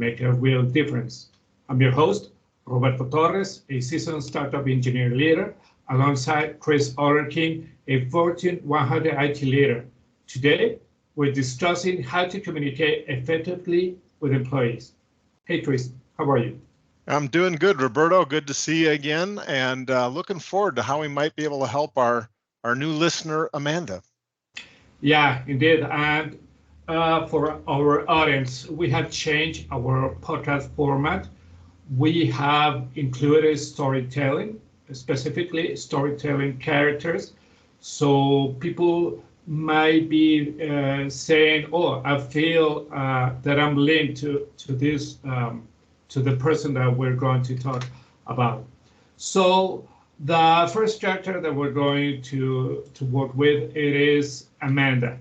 make a real difference. I'm your host, Roberto Torres, a seasoned startup engineer leader, alongside Chris Otterking, a Fortune 100 IT leader. Today, we're discussing how to communicate effectively with employees. Hey, Chris, how are you? I'm doing good, Roberto. Good to see you again, and looking forward to how we might be able to help our new listener, Amanda. Yeah, indeed. And for our audience, we have changed our podcast format. We have included storytelling, specifically storytelling characters. So people might be saying, "Oh, I feel that I'm linked to this to the person that we're going to talk about." So the first character that we're going to work with, it is Amanda.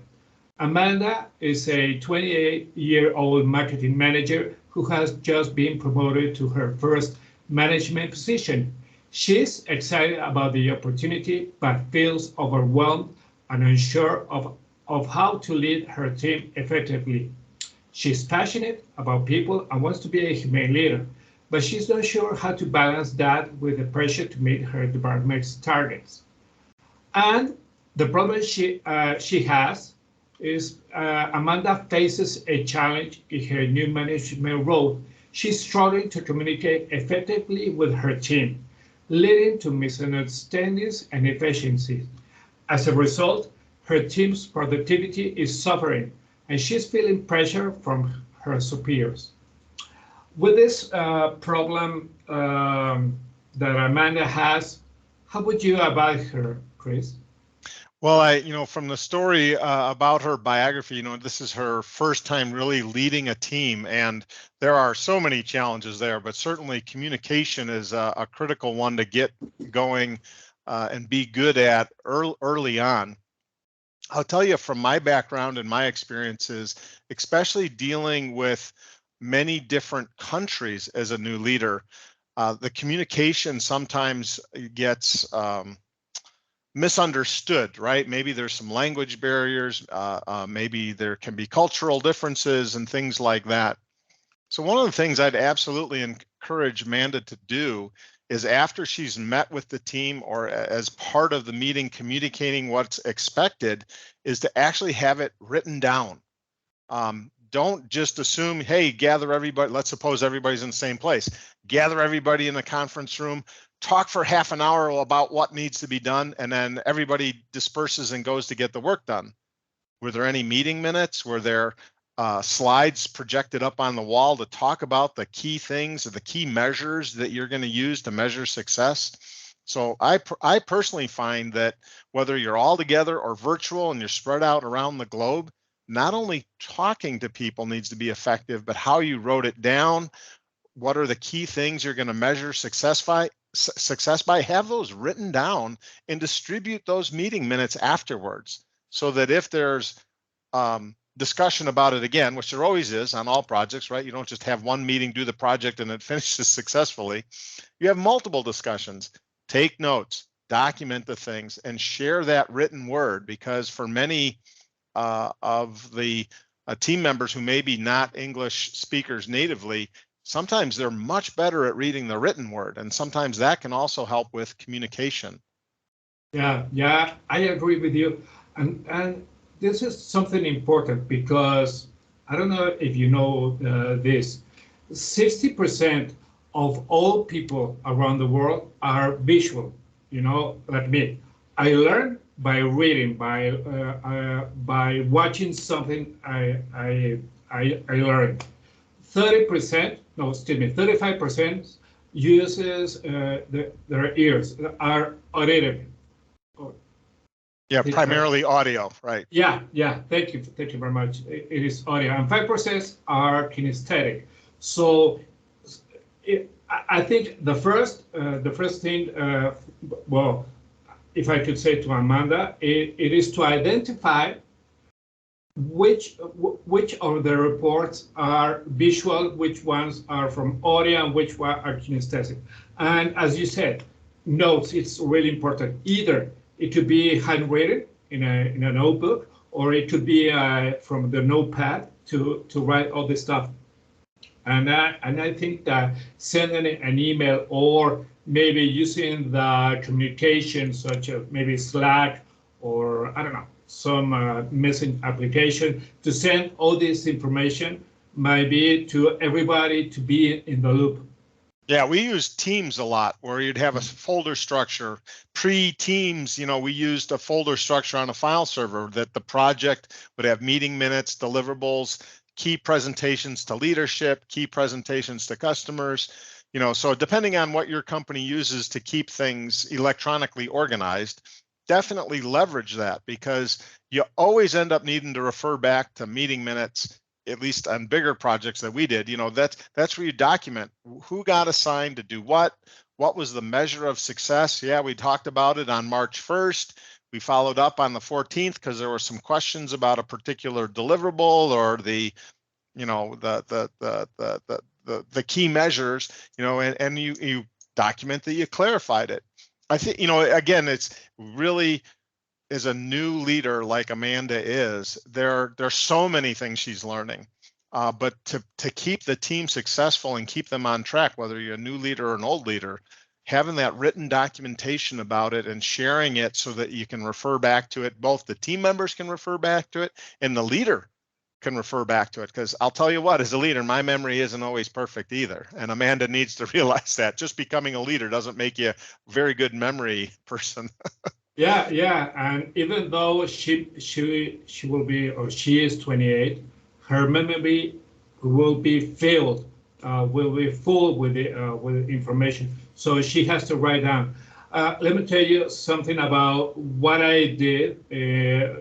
Amanda is a 28-year-old marketing manager who has just been promoted to her first management position. She's excited about the opportunity, but feels overwhelmed and unsure of how to lead her team effectively. She's passionate about people and wants to be a humane leader, but she's not sure how to balance that with the pressure to meet her department's targets. And the problem she has is Amanda faces a challenge in her new management role. She's struggling to communicate effectively with her team, leading to misunderstandings and inefficiencies. As a result, her team's productivity is suffering, and she's feeling pressure from her superiors. With this problem that Amanda has, how would you advise her, Chris? Well, from the story about her biography, this is her first time really leading a team, and there are so many challenges there, but certainly communication is a critical one to get going and be good at early on. I'll tell you from my background and my experiences, especially dealing with many different countries as a new leader, the communication sometimes gets misunderstood, right? Maybe there's some language barriers, maybe there can be cultural differences and things like that. So one of the things I'd absolutely encourage Amanda to do is after she's met with the team or as part of the meeting communicating what's expected is to actually have it written down. Don't just assume, hey, gather everybody. Let's suppose everybody's in the same place. Gather everybody in the conference room, talk for half an hour about what needs to be done, and then everybody disperses and goes to get the work done. Were there any meeting minutes? Were there slides projected up on the wall to talk about the key things or the key measures that you're going to use to measure success? So I personally find that whether you're all together or virtual and you're spread out around the globe, not only talking to people needs to be effective, but how you wrote it down, what are the key things you're going to measure success by, have those written down and distribute those meeting minutes afterwards so that if there's discussion about it again, which there always is on all projects, right? You don't just have one meeting, do the project, and it finishes successfully. You have multiple discussions. Take notes, document the things, and share that written word, because for many of the team members who may be not English speakers natively, sometimes they're much better at reading the written word, and sometimes that can also help with communication. Yeah, I agree with you. And this is something important because I don't know if you know this, 60% of all people around the world are visual, like me. I learn by reading, by watching something I learned. 35% uses their ears, are auditive. Yeah, primarily audio, right? Yeah. Thank you very much. It is audio, and 5% are kinesthetic. So I think the first thing, well, if I could say to Amanda, it is to identify which of the reports are visual, which ones are from audio, and which one are kinesthetic. And as you said, notes, it's really important. Either it could be handwritten in a notebook, or it could be from the notepad to write all this stuff. And I think that sending an email or maybe using the communication such as maybe Slack or I don't know, some message application to send all this information might be to everybody to be in the loop. Yeah, we use Teams a lot where you'd have a folder structure. Pre-Teams, we used a folder structure on a file server that the project would have meeting minutes, deliverables, key presentations to leadership, key presentations to customers. So depending on what your company uses to keep things electronically organized, definitely leverage that because you always end up needing to refer back to meeting minutes, at least on bigger projects that we did. That's where you document who got assigned to do what was the measure of success. Yeah, we talked about it on March 1st. We followed up on the 14th because there were some questions about a particular deliverable or the key measures, and you document that you clarified it. I think, again, it's really, as a new leader like Amanda is, there's so many things she's learning. But to keep the team successful and keep them on track, whether you're a new leader or an old leader, having that written documentation about it and sharing it so that you can refer back to it, both the team members can refer back to it and the leader can refer back to it. Because I'll tell you what, as a leader, my memory isn't always perfect either. And Amanda needs to realize that just becoming a leader doesn't make you a very good memory person. Yeah, and even though she will be or she is 28, her memory will be full with information. So she has to write down. Let me tell you something about what I did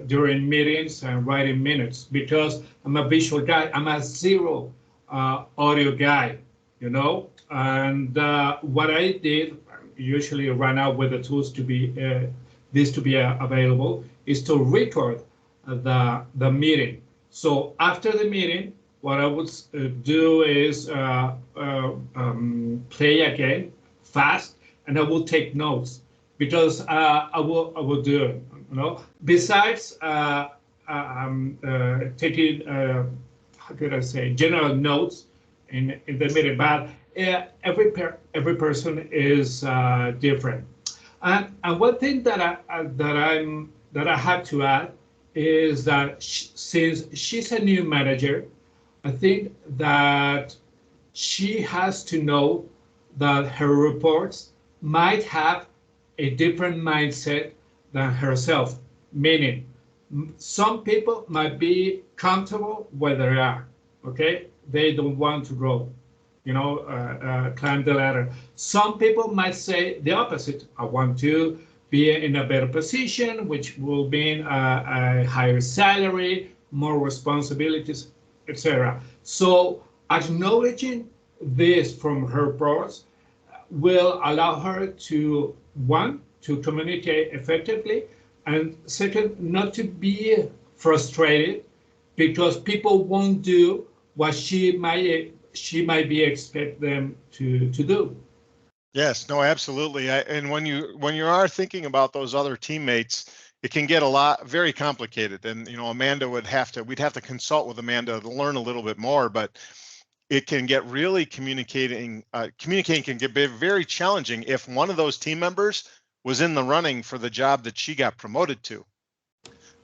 during meetings and writing minutes because I'm a visual guy. I'm a zero audio guy, and what I did usually run out with the tools to be available is to record the meeting. So after the meeting, what I would do is play again fast, and I will take notes because I will do it. Besides taking how could I say general notes in the meeting, but every person is different. And one thing that I have to add is that since she's a new manager, I think that she has to know that her reports might have a different mindset than herself. Meaning, some people might be comfortable where they are. Okay, they don't want to grow. Climb the ladder. Some people might say the opposite. I want to be in a better position, which will mean a higher salary, more responsibilities, etc. So acknowledging this from her boss will allow her to, one, to communicate effectively, and second, not to be frustrated because people won't do what she might be expect them to do. Yes, no, absolutely. And when you are thinking about those other teammates, it can get very complicated. And we'd have to consult with Amanda to learn a little bit more, but it can get really communicating can get very challenging if one of those team members was in the running for the job that she got promoted to.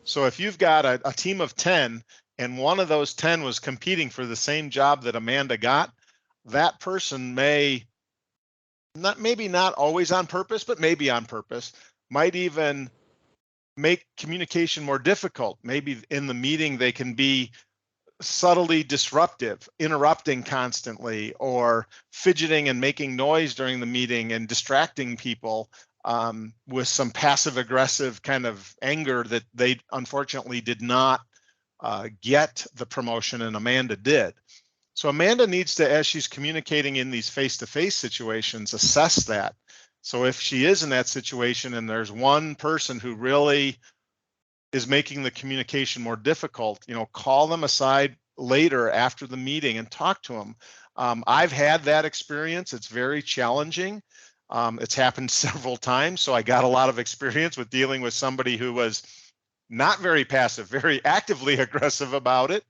So if you've got a team of 10 and one of those 10 was competing for the same job that Amanda got, that person maybe not always on purpose, but maybe on purpose, might even make communication more difficult. Maybe in the meeting, they can be subtly disruptive, interrupting constantly, or fidgeting and making noise during the meeting and distracting people with some passive aggressive kind of anger that they unfortunately did not get the promotion and Amanda did. So Amanda needs to, as she's communicating in these face-to-face situations, assess that. So if she is in that situation and there's one person who really is making the communication more difficult, call them aside later after the meeting and talk to them. I've had that experience. It's very challenging. It's happened several times. So I got a lot of experience with dealing with somebody who was not very passive, very actively aggressive about it.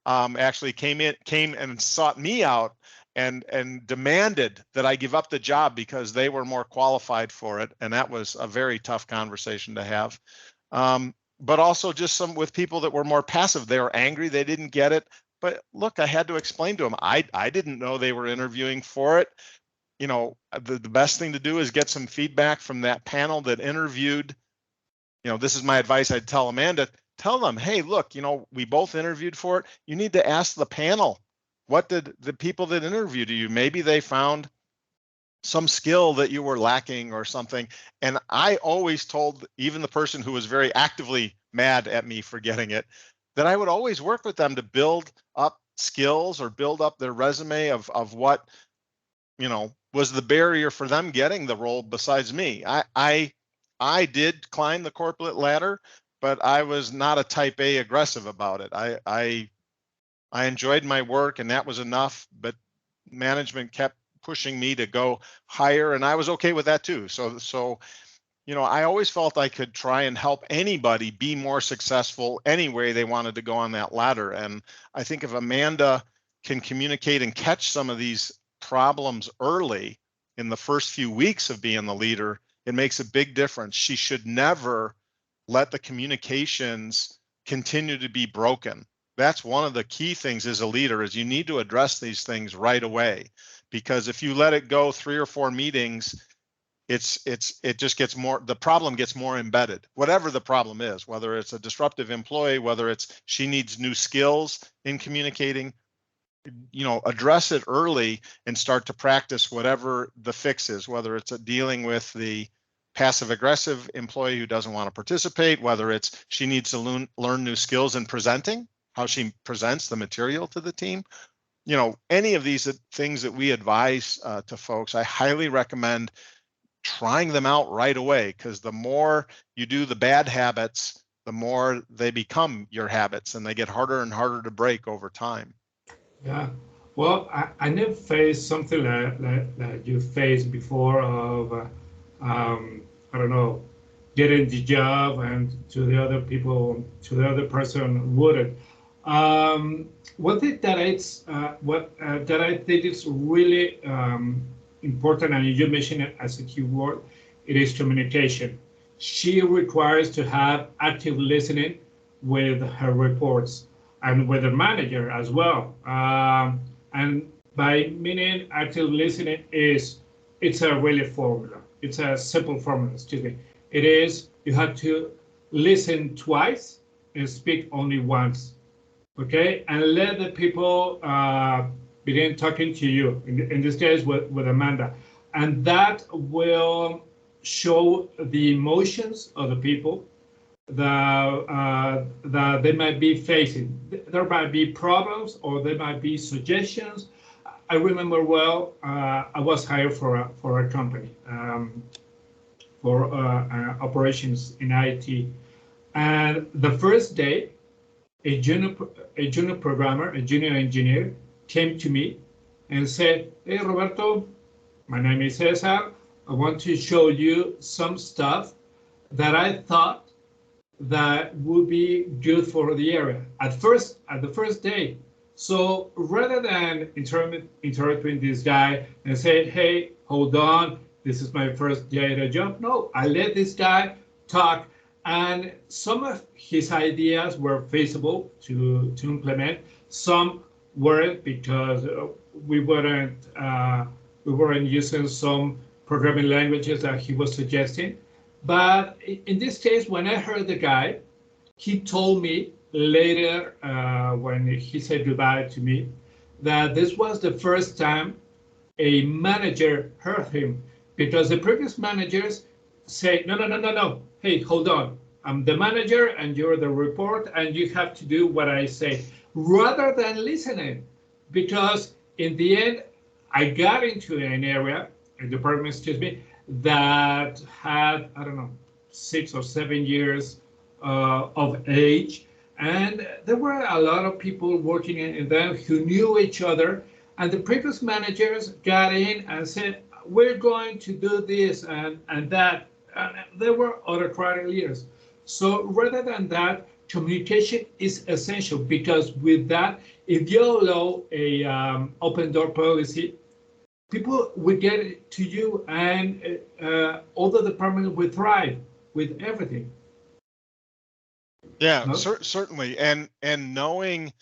actually came and sought me out and demanded that I give up the job because they were more qualified for it. And that was a very tough conversation to have. But also just some with people that were more passive. They were angry, they didn't get it. But look, I had to explain to them, I didn't know they were interviewing for it. You know, the best thing to do is get some feedback from that panel that interviewed. You know, this is my advice. I'd tell Amanda, tell them, hey, look, you know, we both interviewed for it. You need to ask the panel, what did the people that interviewed you, maybe they found some skill that you were lacking or something. And I always told even the person who was very actively mad at me for getting it, that I would always work with them to build up skills or build up their resume of what, you know, was the barrier for them getting the role besides me. I did climb the corporate ladder, but I was not a type A aggressive about it. I enjoyed my work and that was enough, but management kept pushing me to go higher and I was okay with that too. So, you know, I always felt I could try and help anybody be more successful any way they wanted to go on that ladder. And I think if Amanda can communicate and catch some of these problems early in the first few weeks of being the leader, it makes a big difference. She should never let the communications continue to be broken. That's one of the key things as a leader is you need to address these things right away, because if you let it go 3 or 4 meetings, it just gets more, the problem gets more embedded, whatever the problem is, whether it's a disruptive employee, whether it's she needs new skills in communicating, you know, address it early and start to practice whatever the fix is, whether it's dealing with the passive aggressive employee who doesn't want to participate, whether it's she needs to learn new skills in presenting, how she presents the material to the team. You know, any of these things that we advise to folks, I highly recommend trying them out right away, because the more you do the bad habits, the more they become your habits and they get harder and harder to break over time. Yeah. Well, I never faced something like you faced before of, I don't know, getting the job and to the other people, to the other person wouldn't. One thing that that I think is really important, and you mentioned it as a key word, it is communication. She requires to have active listening with her reports and with the manager as well. And by meaning active listening it's a really formula. It's a simple formula, excuse me. It is, you have to listen twice and speak only once, okay? And let the people begin talking to you, in this case with Amanda. And that will show the emotions of the people that they might be facing. There might be problems or there might be suggestions. I remember well, I was hired for a company for operations in IT. And the first day, a junior programmer, a junior engineer came to me and said, "Hey, Roberto, my name is Cesar. I want to show you some stuff that I thought that would be good for the area at the first day." So rather than interrupting this guy and say, "Hey, hold on, this is my first day at a job," no, I let this guy talk, and some of his ideas were feasible to implement. Some weren't, because we weren't using some programming languages that he was suggesting. But in this case, when I heard the guy, he told me later, when he said goodbye to me, that this was the first time a manager heard him, because the previous managers say, "No, no, no, no, no. Hey, hold on. I'm the manager and you're the report and you have to do what I say," rather than listening. Because in the end, I got into an area, a department, excuse me, that had, I don't know, 6 or 7 years of age. And there were a lot of people working in them who knew each other. And the previous managers got in and said, "We're going to do this and that." And there were autocratic leaders. So rather than that, communication is essential, because with that, if you allow a open door policy, people will get it to you, and all the department will thrive with everything. Yeah, No? certainly. And knowing,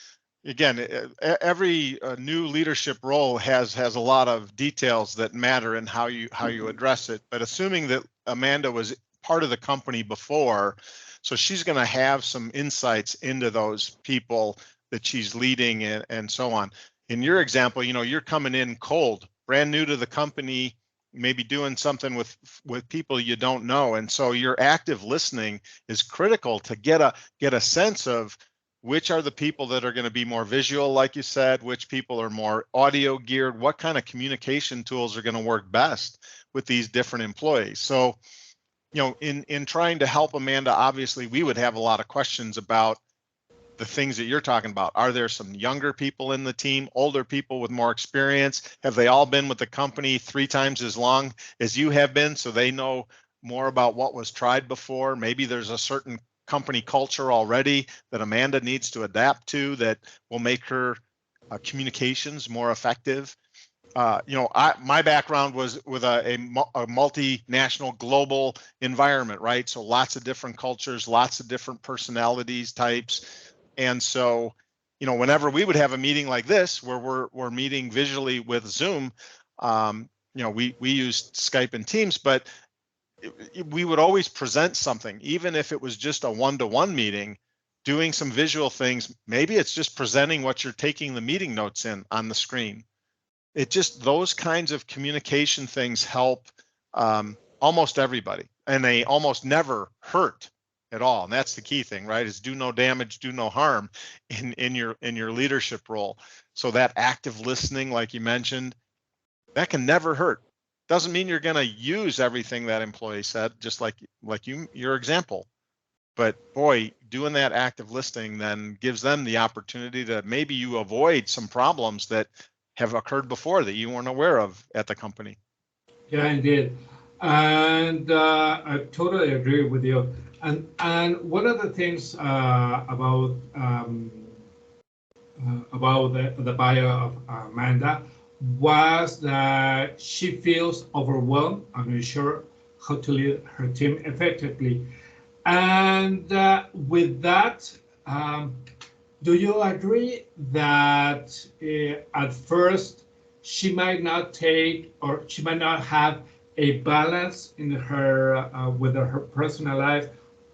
again, every new leadership role has a lot of details that matter in how you address it. But assuming that Amanda was part of the company before, so she's going to have some insights into those people that she's leading and so on. In your example, you're coming in cold, brand new to the company, maybe doing something with people you don't know, and so your active listening is critical to get a sense of which are the people that are going to be more visual, like you said, which people are more audio geared, what kind of communication tools are going to work best with these different employees. So, in trying to help Amanda, obviously we would have a lot of questions about the things that you're talking about. Are there some younger people in the team, older people with more experience? Have they all been with the company 3 times as long as you have been, so they know more about what was tried before? Maybe there's a certain company culture already that Amanda needs to adapt to that will make her communications more effective. My background was with a multinational global environment, right? So lots of different cultures, lots of different personalities types. And so, whenever we would have a meeting like this, where we're meeting visually with Zoom, we used Skype and Teams, but we would always present something, even if it was just a one-to-one meeting, doing some visual things. Maybe it's just presenting what you're taking the meeting notes in on the screen. It just, those kinds of communication things help almost everybody, and they almost never hurt at all. And that's the key thing, right? Is do no damage, do no harm in your leadership role. So that active listening, like you mentioned, that can never hurt. Doesn't mean you're going to use everything that employee said, just like your example. But boy, doing that active listening then gives them the opportunity to maybe you avoid some problems that have occurred before that you weren't aware of at the company. Yeah, indeed. And I totally agree with you. And one of the things about the bio of Amanda was that she feels overwhelmed and unsure how to lead her team effectively. And with that, do you agree that at first she might not take, or she might not have a balance in her with her personal life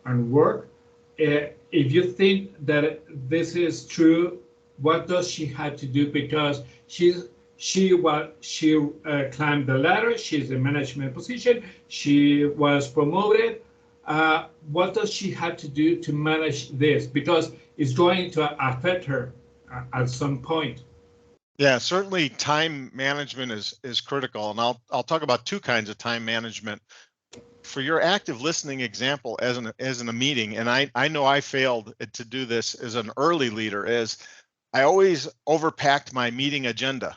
and work? If you think that this is true, what does she have to do? Because she climbed the ladder. She's in management position. She was promoted. What does she have to do to manage this? Because it's going to affect her at some point. Yeah, certainly time management is critical, and I'll talk about 2 kinds of time management. For your active listening example, as in a meeting, and I know I failed to do this as an early leader, is I always overpacked my meeting agenda.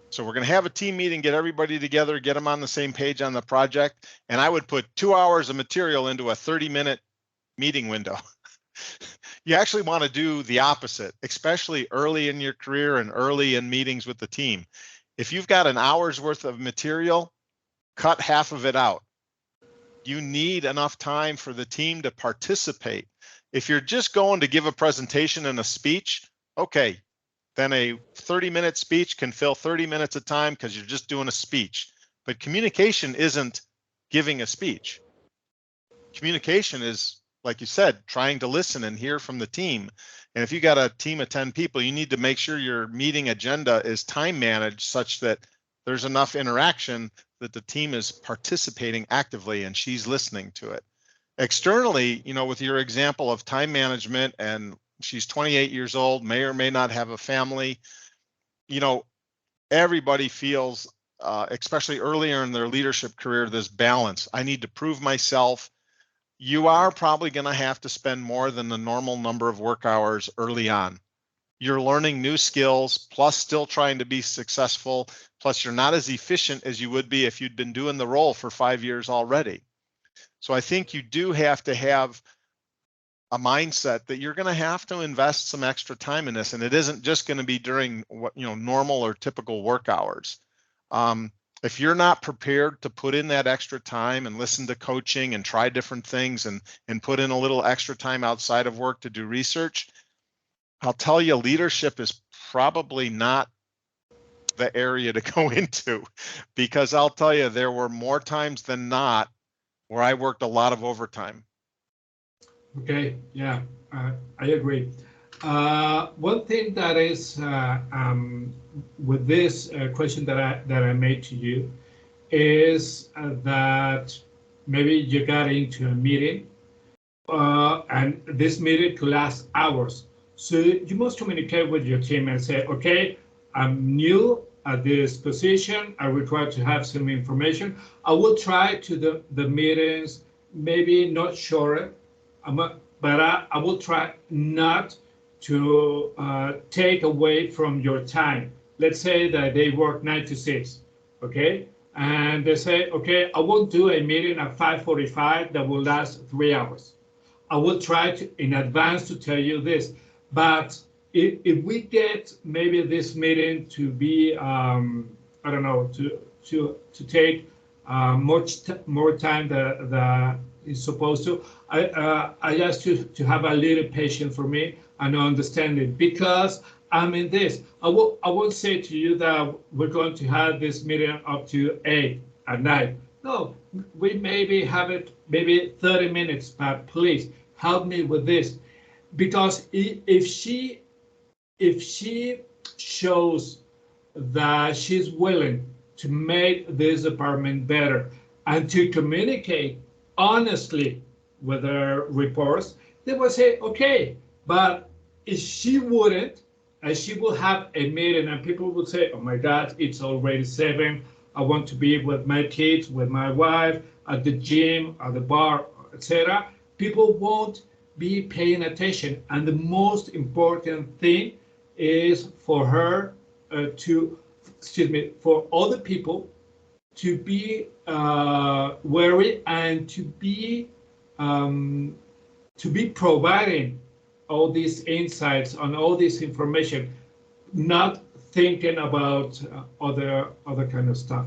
So we're going to have a team meeting, get everybody together, get them on the same page on the project, and I would put 2 hours of material into a 30-minute meeting window. You actually want to do the opposite, especially early in your career and early in meetings with the team. If you've got an hour's worth of material, cut half of it out. You need enough time for the team to participate. If you're just going to give a presentation and a speech, okay, then a 30-minute speech can fill 30 minutes of time because you're just doing a speech. But communication isn't giving a speech. Communication is, like you said, trying to listen and hear from the team. And if you got a team of 10 people, you need to make sure your meeting agenda is time managed such that there's enough interaction that the team is participating actively and she's listening to it. Externally, with your example of time management, and she's 28 years old, may or may not have a family, everybody feels, especially earlier in their leadership career, this balance. I need to prove myself. You are probably going to have to spend more than the normal number of work hours early on. You're learning new skills, plus still trying to be successful, plus you're not as efficient as you would be if you'd been doing the role for 5 years already. So I think you do have to have a mindset that you're going to have to invest some extra time in this, and it isn't just going to be during what normal or typical work hours. If you're not prepared to put in that extra time and listen to coaching and try different things and put in a little extra time outside of work to do research, I'll tell you, leadership is probably not the area to go into, because I'll tell you, there were more times than not where I worked a lot of overtime. Okay, yeah, I agree. One thing that is with this question that I made to you is that maybe you got into a meeting, and this meeting could last hours. So you must communicate with your team and say, okay, I'm new at this position. I require to have some information. I will try to the meetings, maybe not shorter, but I will try not to take away from your time. Let's say that they work 9 to 6, okay? And they say, okay, I won't do a meeting at 5:45 that will last 3 hours. I will try to in advance to tell you this, but if we get maybe this meeting to be, I don't know, to take more time that is supposed to, I ask you to have a little patience for me and understand it, because I'm in this. I won't say to you that we're going to have this meeting up to 8 at night. No, we maybe have it maybe 30 minutes, but please help me with this, because if she shows that she's willing to make this department better and to communicate honestly with her reports, they will say, okay. But if she wouldn't, and she will have a meeting and people will say, oh my God, it's already 7. I want to be with my kids, with my wife, at the gym, at the bar, etc. People won't be paying attention. And the most important thing is for her for other people to be wary and to be providing all these insights on all this information, not thinking about other kind of stuff.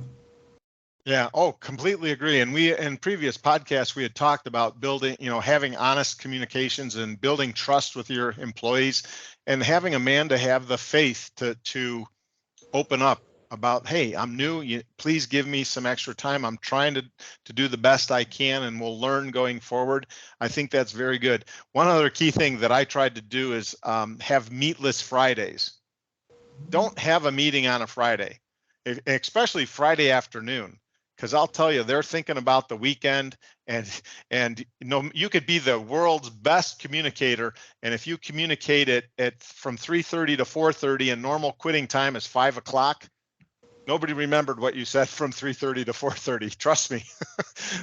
Yeah. Oh, completely agree. And we, in previous podcasts, we had talked about building, having honest communications and building trust with your employees, and having Amanda have the faith to open up about, hey, I'm new. Please give me some extra time. I'm trying to do the best I can, and we'll learn going forward. I think that's very good. One other key thing that I tried to do is have meatless Fridays. Don't have a meeting on a Friday, especially Friday afternoon, because I'll tell you, they're thinking about the weekend, and you could be the world's best communicator, and if you communicate it from 3:30 to 4:30 and normal quitting time is 5 o'clock, nobody remembered what you said from 3:30 to 4:30. Trust me.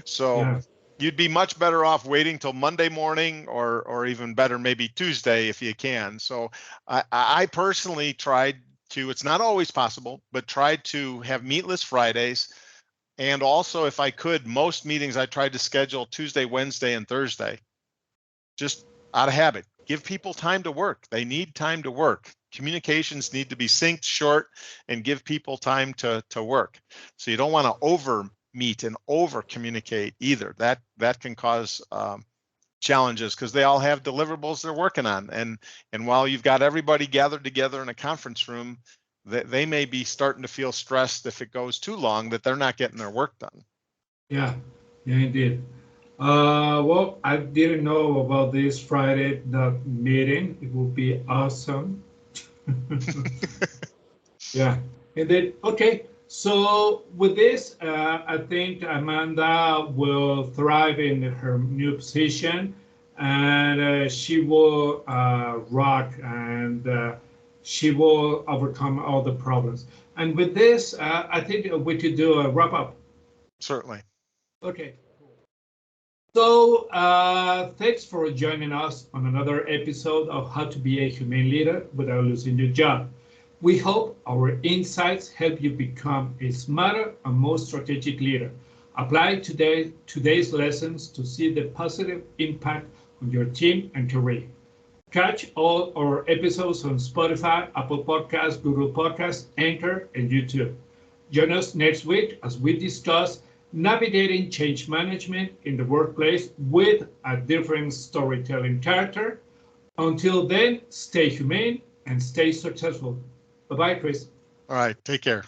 So yeah. You'd be much better off waiting till Monday morning, or even better, maybe Tuesday if you can. So I personally tried to, it's not always possible, but tried to have meatless Fridays. And also, if I could, most meetings I tried to schedule Tuesday, Wednesday, and Thursday, just out of habit. Give people time to work. They need time to work. Communications need to be synced, short, and give people time to work. So you don't want to over meet and over communicate either. That can cause challenges, because they all have deliverables they're working on. And while you've got everybody gathered together in a conference room, they may be starting to feel stressed if it goes too long, that they're not getting their work done. Yeah, indeed. Well, I didn't know about this Friday, that meeting. It will be awesome. Yeah, indeed. Okay, so with this, I think Amanda will thrive in her new position, and she will rock, and she will overcome all the problems. And with this, I think we could do a wrap up. Certainly. Okay. So thanks for joining us on another episode of How to Be a Humane Leader Without Losing Your Job. We hope our insights help you become a smarter and more strategic leader. Apply today's lessons to see the positive impact on your team and career. Catch all our episodes on Spotify, Apple Podcasts, Google Podcasts, Anchor, and YouTube. Join us next week as we discuss navigating change management in the workplace with a different storytelling character. Until then, stay humane and stay successful. Bye-bye, Chris. All right, take care.